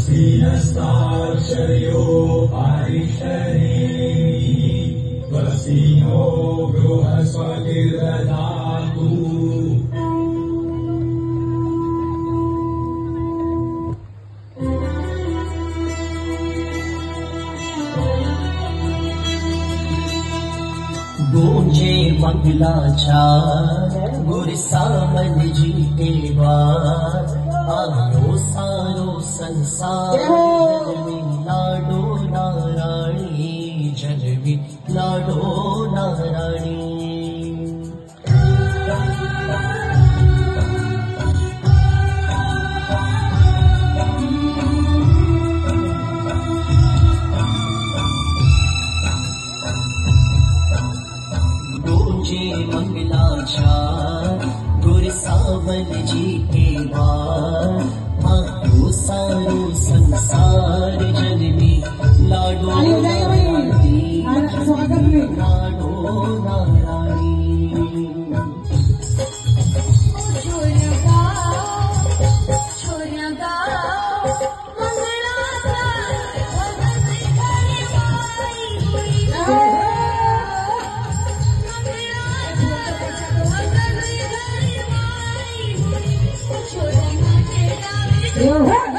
स्वस्तिनस्ताक्षर्यो अरिष्टनेमिः स्वस्ति नो बृहस्पतिर्दधातु। गूंजे मंगलाचार गुरु सामन जी के बाद आयो सारो संसार में लाडो नारायणी जल में लाडो नारायणी। मंगलाचार गुरु सावन जी के बाद मानो सारो संसार जन में लाडो नारायणी लाडो नारायणी। Yeah.